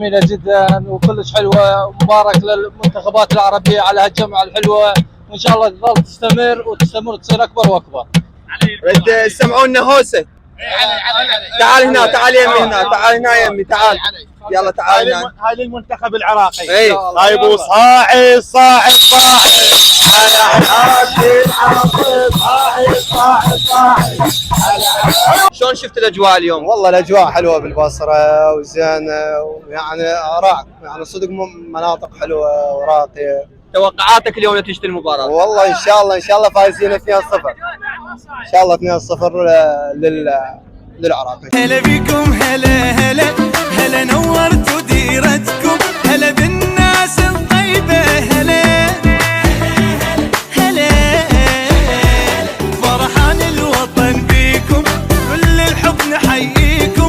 جميله جدا وكلش حلوه، مبارك للمنتخبات العربيه على هالجمعه الحلوه، وان شاء الله تظل تستمر وتستمر تصير اكبر واكبر. رد سمعونا هوسه. تعال هنا، تعال يمي هنا، تعال هنا يمي، تعال يلا تعال هنا. هاي للمنتخب العراقي. طيب صاعد صاعد صاعد على عراشي صاعد صاعد. شلون شفت الاجواء اليوم؟ والله الاجواء حلوه بالبصره وزينه، ويعني رائع، يعني صدق مناطق حلوه وراقيه. توقعاتك اليوم نتيجه المباراه؟ والله ان شاء الله فايزين 2-0 ان شاء الله 2-0 للعراق. هلا بكم، هلا هلا هلا نورتوا